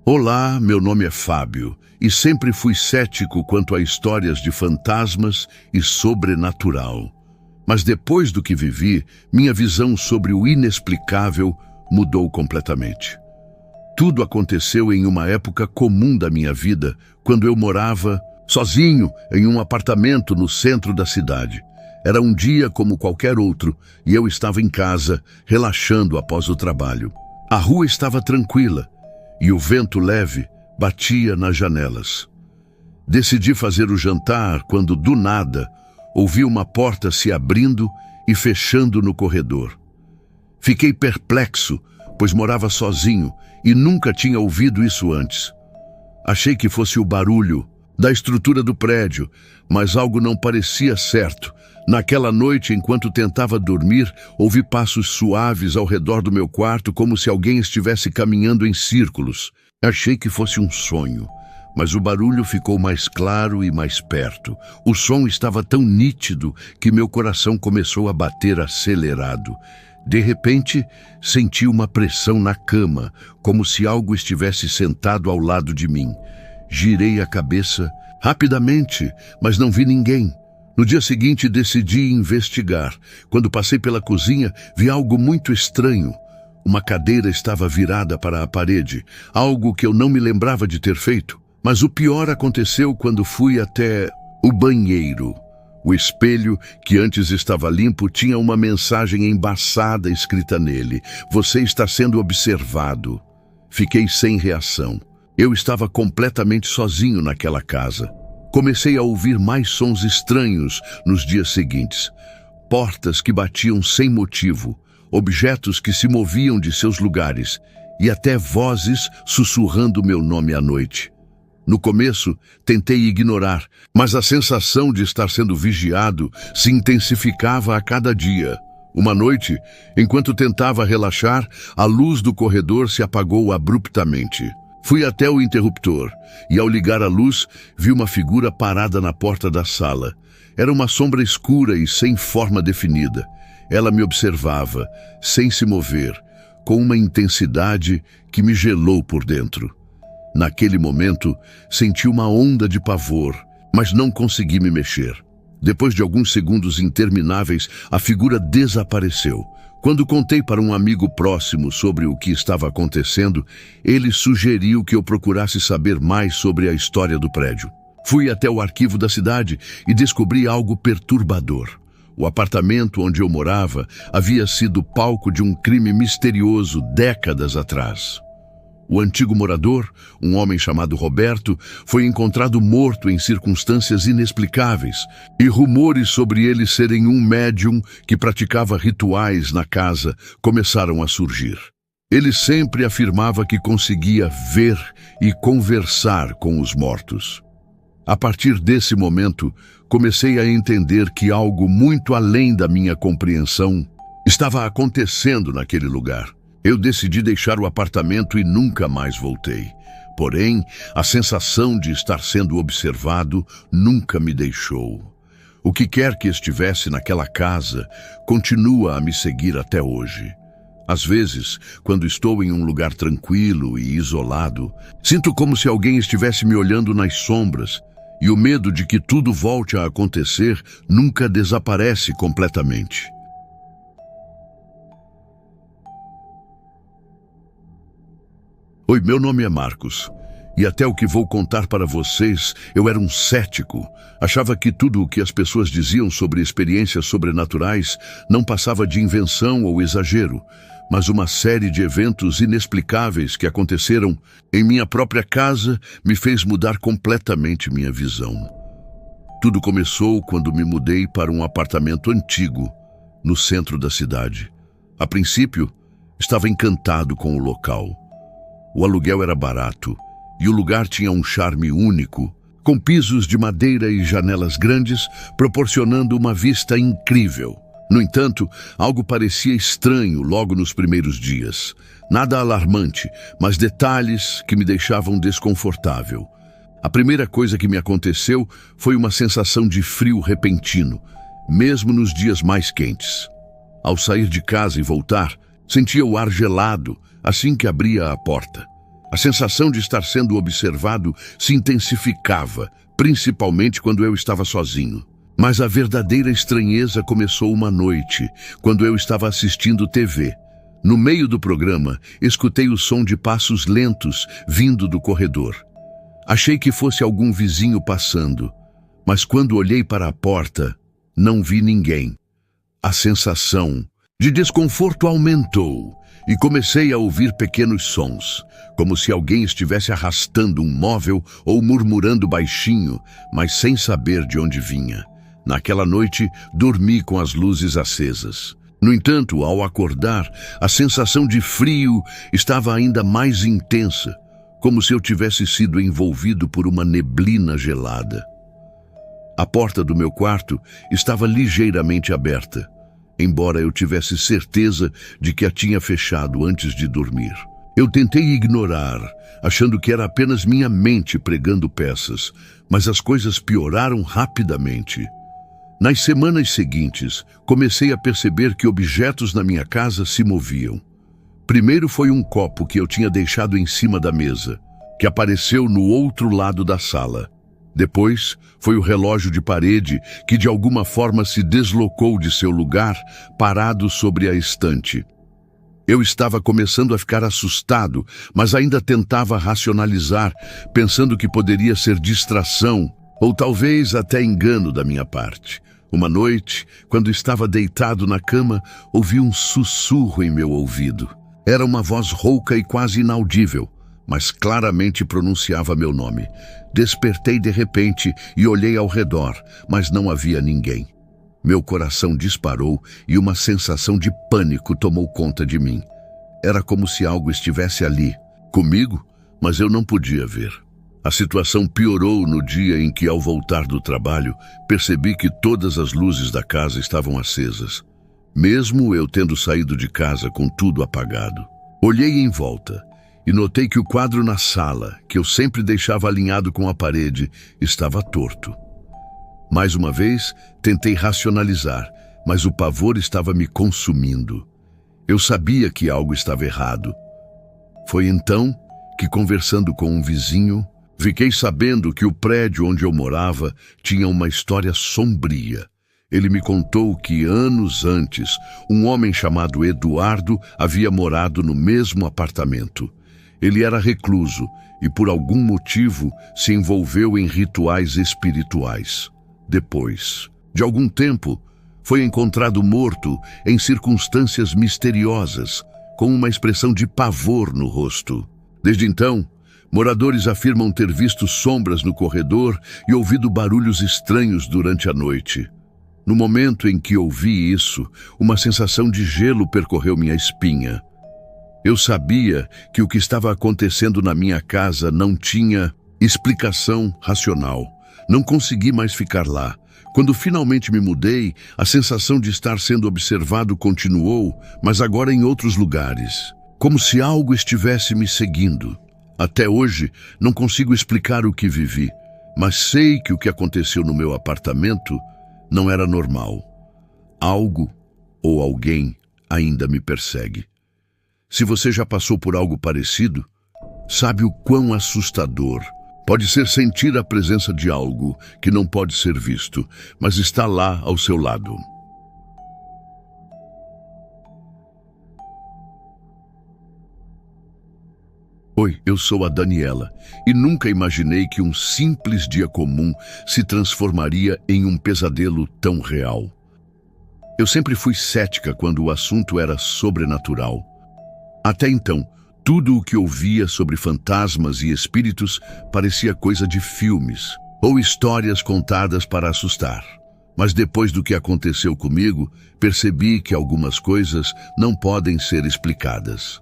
Olá, meu nome é Fábio e sempre fui cético quanto a histórias de fantasmas e sobrenatural. Mas depois do que vivi, minha visão sobre o inexplicável mudou completamente. Tudo aconteceu em uma época comum da minha vida, quando eu morava sozinho em um apartamento no centro da cidade. Era um dia como qualquer outro e eu estava em casa, relaxando após o trabalho. A rua estava tranquila e o vento leve batia nas janelas. Decidi fazer o jantar quando, do nada, ouvi uma porta se abrindo e fechando no corredor. Fiquei perplexo, pois morava sozinho e nunca tinha ouvido isso antes. Achei que fosse o barulho da estrutura do prédio, mas algo não parecia certo. Naquela noite, enquanto tentava dormir, ouvi passos suaves ao redor do meu quarto, como se alguém estivesse caminhando em círculos. Achei que fosse um sonho, mas o barulho ficou mais claro e mais perto. O som estava tão nítido que meu coração começou a bater acelerado. De repente, senti uma pressão na cama, como se algo estivesse sentado ao lado de mim. Girei a cabeça rapidamente, mas não vi ninguém. No dia seguinte, decidi investigar. Quando passei pela cozinha, vi algo muito estranho. Uma cadeira estava virada para a parede, algo que eu não me lembrava de ter feito. Mas o pior aconteceu quando fui até o banheiro. O espelho, que antes estava limpo, tinha uma mensagem embaçada escrita nele: "Você está sendo observado." Fiquei sem reação. Eu estava completamente sozinho naquela casa. Comecei a ouvir mais sons estranhos nos dias seguintes. Portas que batiam sem motivo, objetos que se moviam de seus lugares e até vozes sussurrando meu nome à noite. No começo, tentei ignorar, mas a sensação de estar sendo vigiado se intensificava a cada dia. Uma noite, enquanto tentava relaxar, a luz do corredor se apagou abruptamente. Fui até o interruptor e, ao ligar a luz, vi uma figura parada na porta da sala. Era uma sombra escura e sem forma definida. Ela me observava, sem se mover, com uma intensidade que me gelou por dentro. Naquele momento, senti uma onda de pavor, mas não consegui me mexer. Depois de alguns segundos intermináveis, a figura desapareceu. Quando contei para um amigo próximo sobre o que estava acontecendo, ele sugeriu que eu procurasse saber mais sobre a história do prédio. Fui até o arquivo da cidade e descobri algo perturbador. O apartamento onde eu morava havia sido palco de um crime misterioso décadas atrás. O antigo morador, um homem chamado Roberto, foi encontrado morto em circunstâncias inexplicáveis, e rumores sobre ele serem um médium que praticava rituais na casa começaram a surgir. Ele sempre afirmava que conseguia ver e conversar com os mortos. A partir desse momento, comecei a entender que algo muito além da minha compreensão estava acontecendo naquele lugar. Eu decidi deixar o apartamento e nunca mais voltei. Porém, a sensação de estar sendo observado nunca me deixou. O que quer que estivesse naquela casa continua a me seguir até hoje. Às vezes, quando estou em um lugar tranquilo e isolado, sinto como se alguém estivesse me olhando nas sombras, e o medo de que tudo volte a acontecer nunca desaparece completamente. Oi, meu nome é Marcos, e até o que vou contar para vocês, eu era um cético. Achava que tudo o que as pessoas diziam sobre experiências sobrenaturais não passava de invenção ou exagero, mas uma série de eventos inexplicáveis que aconteceram em minha própria casa me fez mudar completamente minha visão. Tudo começou quando me mudei para um apartamento antigo, no centro da cidade. A princípio, estava encantado com o local. O aluguel era barato e o lugar tinha um charme único, com pisos de madeira e janelas grandes, proporcionando uma vista incrível. No entanto, algo parecia estranho logo nos primeiros dias. Nada alarmante, mas detalhes que me deixavam desconfortável. A primeira coisa que me aconteceu foi uma sensação de frio repentino, mesmo nos dias mais quentes. Ao sair de casa e voltar, sentia o ar gelado assim que abria a porta. A sensação de estar sendo observado se intensificava, principalmente quando eu estava sozinho. Mas a verdadeira estranheza começou uma noite, quando eu estava assistindo TV. No meio do programa, escutei o som de passos lentos vindo do corredor. Achei que fosse algum vizinho passando, mas quando olhei para a porta, não vi ninguém. A sensação de desconforto aumentou e comecei a ouvir pequenos sons, como se alguém estivesse arrastando um móvel ou murmurando baixinho, mas sem saber de onde vinha. Naquela noite, dormi com as luzes acesas. No entanto, ao acordar, a sensação de frio estava ainda mais intensa, como se eu tivesse sido envolvido por uma neblina gelada. A porta do meu quarto estava ligeiramente aberta, embora eu tivesse certeza de que a tinha fechado antes de dormir. Eu tentei ignorar, achando que era apenas minha mente pregando peças, mas as coisas pioraram rapidamente. Nas semanas seguintes, comecei a perceber que objetos na minha casa se moviam. Primeiro foi um copo que eu tinha deixado em cima da mesa, que apareceu no outro lado da sala. Depois, foi o relógio de parede que de alguma forma se deslocou de seu lugar, parado sobre a estante. Eu estava começando a ficar assustado, mas ainda tentava racionalizar, pensando que poderia ser distração, ou talvez até engano da minha parte. Uma noite, quando estava deitado na cama, ouvi um sussurro em meu ouvido. Era uma voz rouca e quase inaudível, mas claramente pronunciava meu nome. Despertei de repente e olhei ao redor, mas não havia ninguém. Meu coração disparou e uma sensação de pânico tomou conta de mim. Era como se algo estivesse ali, comigo, mas eu não podia ver. A situação piorou no dia em que, ao voltar do trabalho, percebi que todas as luzes da casa estavam acesas, mesmo eu tendo saído de casa com tudo apagado. Olhei em volta e notei que o quadro na sala, que eu sempre deixava alinhado com a parede, estava torto. Mais uma vez, tentei racionalizar, mas o pavor estava me consumindo. Eu sabia que algo estava errado. Foi então que, conversando com um vizinho, fiquei sabendo que o prédio onde eu morava tinha uma história sombria. Ele me contou que, anos antes, um homem chamado Eduardo havia morado no mesmo apartamento. Ele era recluso e, por algum motivo, se envolveu em rituais espirituais. Depois de algum tempo, foi encontrado morto em circunstâncias misteriosas, com uma expressão de pavor no rosto. Desde então, moradores afirmam ter visto sombras no corredor e ouvido barulhos estranhos durante a noite. No momento em que ouvi isso, uma sensação de gelo percorreu minha espinha. Eu sabia que o que estava acontecendo na minha casa não tinha explicação racional. Não consegui mais ficar lá. Quando finalmente me mudei, a sensação de estar sendo observado continuou, mas agora em outros lugares, como se algo estivesse me seguindo. Até hoje, não consigo explicar o que vivi, mas sei que o que aconteceu no meu apartamento não era normal. Algo ou alguém ainda me persegue. Se você já passou por algo parecido, sabe o quão assustador pode ser sentir a presença de algo que não pode ser visto, mas está lá ao seu lado. Oi, eu sou a Daniela e nunca imaginei que um simples dia comum se transformaria em um pesadelo tão real. Eu sempre fui cética quando o assunto era sobrenatural. Até então, tudo o que ouvia sobre fantasmas e espíritos parecia coisa de filmes ou histórias contadas para assustar. Mas depois do que aconteceu comigo, percebi que algumas coisas não podem ser explicadas.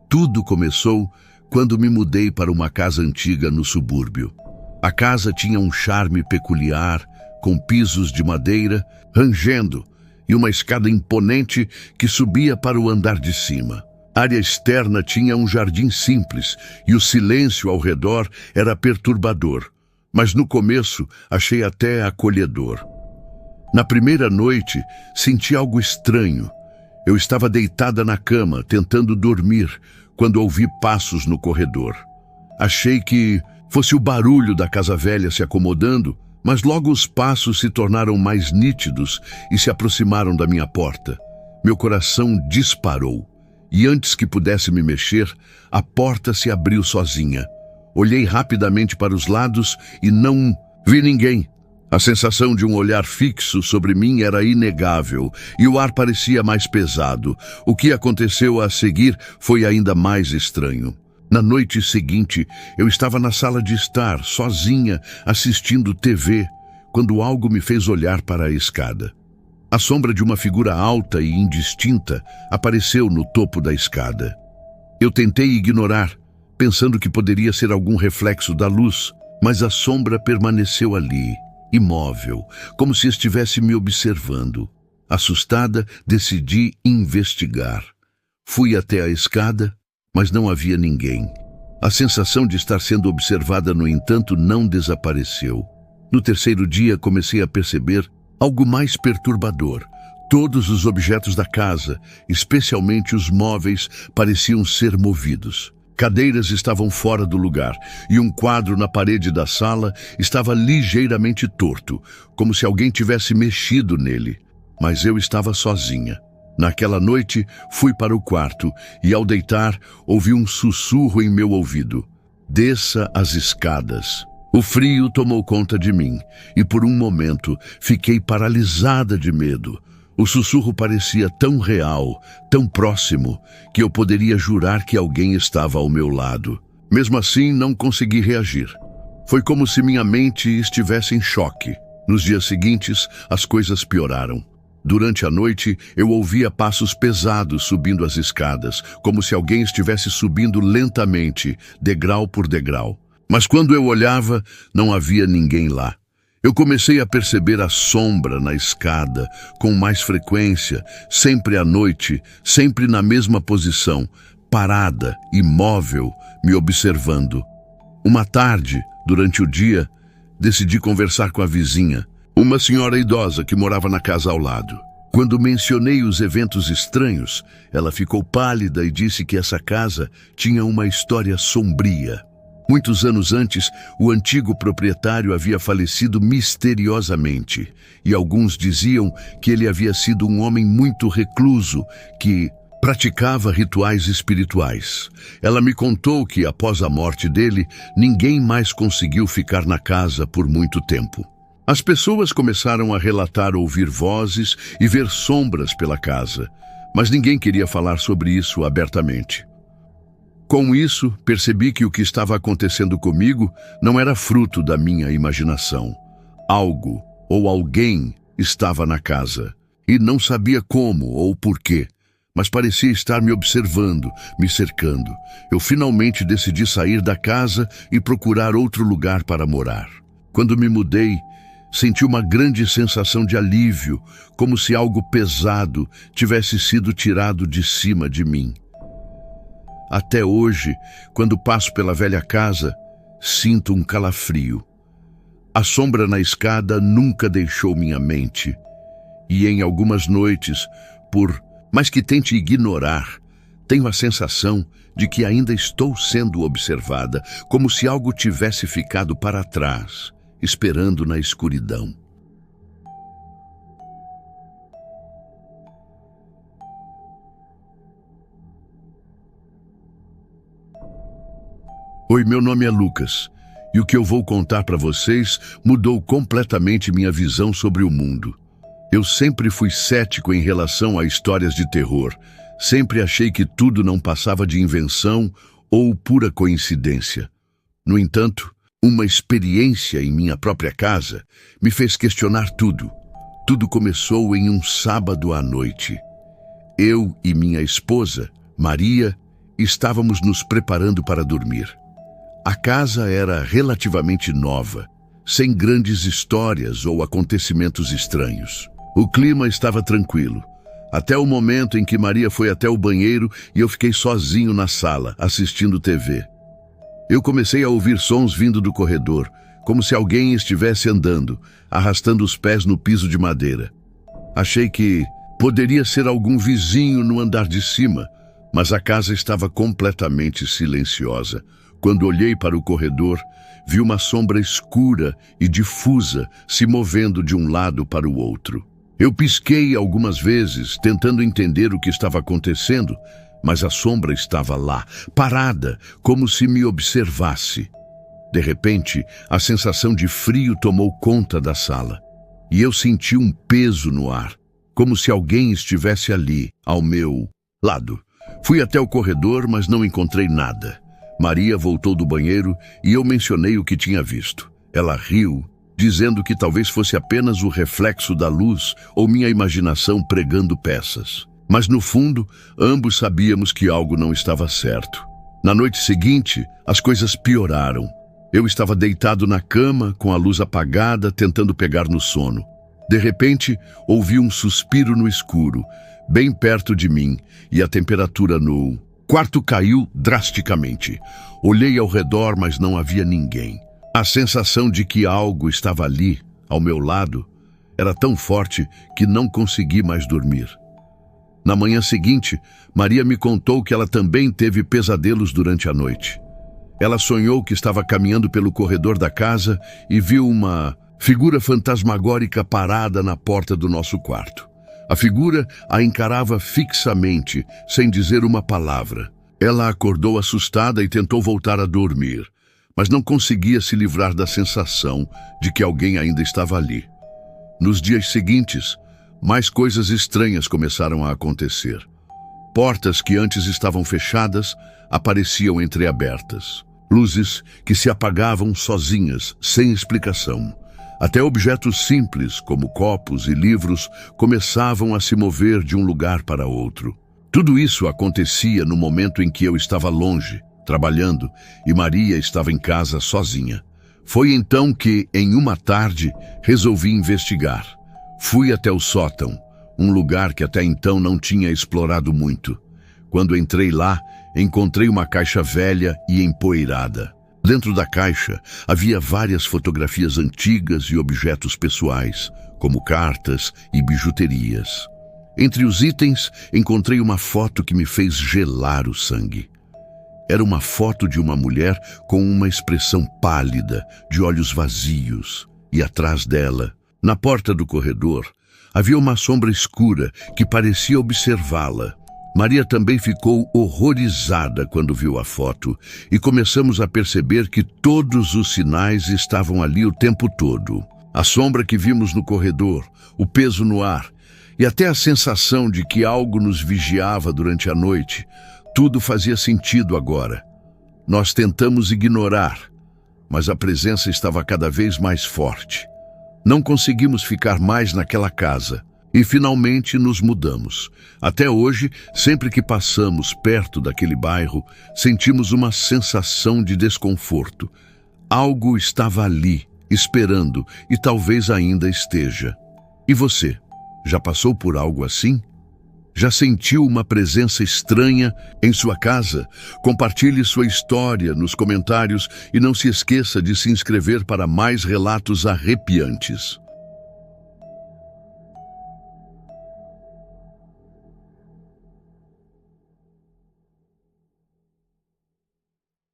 Tudo começou quando me mudei para uma casa antiga no subúrbio. A casa tinha um charme peculiar, com pisos de madeira, rangendo, e uma escada imponente que subia para o andar de cima. A área externa tinha um jardim simples e o silêncio ao redor era perturbador, mas no começo achei até acolhedor. Na primeira noite, senti algo estranho. Eu estava deitada na cama, tentando dormir, quando ouvi passos no corredor. Achei que fosse o barulho da casa velha se acomodando, mas logo os passos se tornaram mais nítidos e se aproximaram da minha porta. Meu coração disparou, e antes que pudesse me mexer, a porta se abriu sozinha. Olhei rapidamente para os lados e não vi ninguém. A sensação de um olhar fixo sobre mim era inegável, e o ar parecia mais pesado. O que aconteceu a seguir foi ainda mais estranho. Na noite seguinte, eu estava na sala de estar, sozinha, assistindo TV, quando algo me fez olhar para a escada. A sombra de uma figura alta e indistinta apareceu no topo da escada. Eu tentei ignorar, pensando que poderia ser algum reflexo da luz, mas a sombra permaneceu ali, imóvel, como se estivesse me observando. Assustada, decidi investigar. Fui até a escada, mas não havia ninguém. A sensação de estar sendo observada, no entanto, não desapareceu. No terceiro dia, comecei a perceber algo mais perturbador. Todos os objetos da casa, especialmente os móveis, pareciam ser movidos. Cadeiras estavam fora do lugar e um quadro na parede da sala estava ligeiramente torto, como se alguém tivesse mexido nele. Mas eu estava sozinha. Naquela noite, fui para o quarto e, ao deitar, ouvi um sussurro em meu ouvido. Desça as escadas. O frio tomou conta de mim e, por um momento, fiquei paralisada de medo. O sussurro parecia tão real, tão próximo, que eu poderia jurar que alguém estava ao meu lado. Mesmo assim, não consegui reagir. Foi como se minha mente estivesse em choque. Nos dias seguintes, as coisas pioraram. Durante a noite, eu ouvia passos pesados subindo as escadas, como se alguém estivesse subindo lentamente, degrau por degrau. Mas quando eu olhava, não havia ninguém lá. Eu comecei a perceber a sombra na escada, com mais frequência, sempre à noite, sempre na mesma posição, parada, imóvel, me observando. Uma tarde, durante o dia, decidi conversar com a vizinha, uma senhora idosa que morava na casa ao lado. Quando mencionei os eventos estranhos, ela ficou pálida e disse que essa casa tinha uma história sombria. Muitos anos antes, o antigo proprietário havia falecido misteriosamente, e alguns diziam que ele havia sido um homem muito recluso, que praticava rituais espirituais. Ela me contou que, após a morte dele, ninguém mais conseguiu ficar na casa por muito tempo. As pessoas começaram a relatar ouvir vozes e ver sombras pela casa, mas ninguém queria falar sobre isso abertamente. Com isso, percebi que o que estava acontecendo comigo não era fruto da minha imaginação. Algo ou alguém estava na casa, e não sabia como ou porquê, mas parecia estar me observando, me cercando. Eu finalmente decidi sair da casa e procurar outro lugar para morar. Quando me mudei, senti uma grande sensação de alívio, como se algo pesado tivesse sido tirado de cima de mim. Até hoje, quando passo pela velha casa, sinto um calafrio. A sombra na escada nunca deixou minha mente. E em algumas noites, por mais que tente ignorar, tenho a sensação de que ainda estou sendo observada, como se algo tivesse ficado para trás, esperando na escuridão. Oi, meu nome é Lucas, e o que eu vou contar para vocês mudou completamente minha visão sobre o mundo. Eu sempre fui cético em relação a histórias de terror. Sempre achei que tudo não passava de invenção ou pura coincidência. No entanto, uma experiência em minha própria casa me fez questionar tudo. Tudo começou em um sábado à noite. Eu e minha esposa, Maria, estávamos nos preparando para dormir. A casa era relativamente nova, sem grandes histórias ou acontecimentos estranhos. O clima estava tranquilo, até o momento em que Maria foi até o banheiro e eu fiquei sozinho na sala, assistindo TV. Eu comecei a ouvir sons vindo do corredor, como se alguém estivesse andando, arrastando os pés no piso de madeira. Achei que poderia ser algum vizinho no andar de cima, mas a casa estava completamente silenciosa, Quando olhei para o corredor, vi uma sombra escura e difusa se movendo de um lado para o outro. Eu pisquei algumas vezes, tentando entender o que estava acontecendo, mas a sombra estava lá, parada, como se me observasse. De repente, a sensação de frio tomou conta da sala, e eu senti um peso no ar, como se alguém estivesse ali, ao meu lado. Fui até o corredor, mas não encontrei nada. Maria voltou do banheiro e eu mencionei o que tinha visto. Ela riu, dizendo que talvez fosse apenas o reflexo da luz ou minha imaginação pregando peças. Mas no fundo, ambos sabíamos que algo não estava certo. Na noite seguinte, as coisas pioraram. Eu estava deitado na cama, com a luz apagada, tentando pegar no sono. De repente, ouvi um suspiro no escuro, bem perto de mim, e a temperatura no quarto caiu drasticamente. Olhei ao redor, mas não havia ninguém. A sensação de que algo estava ali, ao meu lado, era tão forte que não consegui mais dormir. Na manhã seguinte, Maria me contou que ela também teve pesadelos durante a noite. Ela sonhou que estava caminhando pelo corredor da casa e viu uma figura fantasmagórica parada na porta do nosso quarto. A figura a encarava fixamente, sem dizer uma palavra. Ela acordou assustada e tentou voltar a dormir, mas não conseguia se livrar da sensação de que alguém ainda estava ali. Nos dias seguintes, mais coisas estranhas começaram a acontecer. Portas que antes estavam fechadas apareciam entreabertas. Luzes que se apagavam sozinhas, sem explicação. Até objetos simples, como copos e livros, começavam a se mover de um lugar para outro. Tudo isso acontecia no momento em que eu estava longe, trabalhando, e Maria estava em casa sozinha. Foi então que, em uma tarde, resolvi investigar. Fui até o sótão, um lugar que até então não tinha explorado muito. Quando entrei lá, encontrei uma caixa velha e empoeirada. Dentro da caixa havia várias fotografias antigas e objetos pessoais, como cartas e bijuterias. Entre os itens, encontrei uma foto que me fez gelar o sangue. Era uma foto de uma mulher com uma expressão pálida, de olhos vazios, e atrás dela, na porta do corredor, havia uma sombra escura que parecia observá-la. Maria também ficou horrorizada quando viu a foto e começamos a perceber que todos os sinais estavam ali o tempo todo. A sombra que vimos no corredor, o peso no ar e até a sensação de que algo nos vigiava durante a noite, tudo fazia sentido agora. Nós tentamos ignorar, mas a presença estava cada vez mais forte. Não conseguimos ficar mais naquela casa e finalmente nos mudamos. Até hoje, sempre que passamos perto daquele bairro, sentimos uma sensação de desconforto. Algo estava ali, esperando, e talvez ainda esteja. E você, já passou por algo assim? Já sentiu uma presença estranha em sua casa? Compartilhe sua história nos comentários e não se esqueça de se inscrever para mais relatos arrepiantes.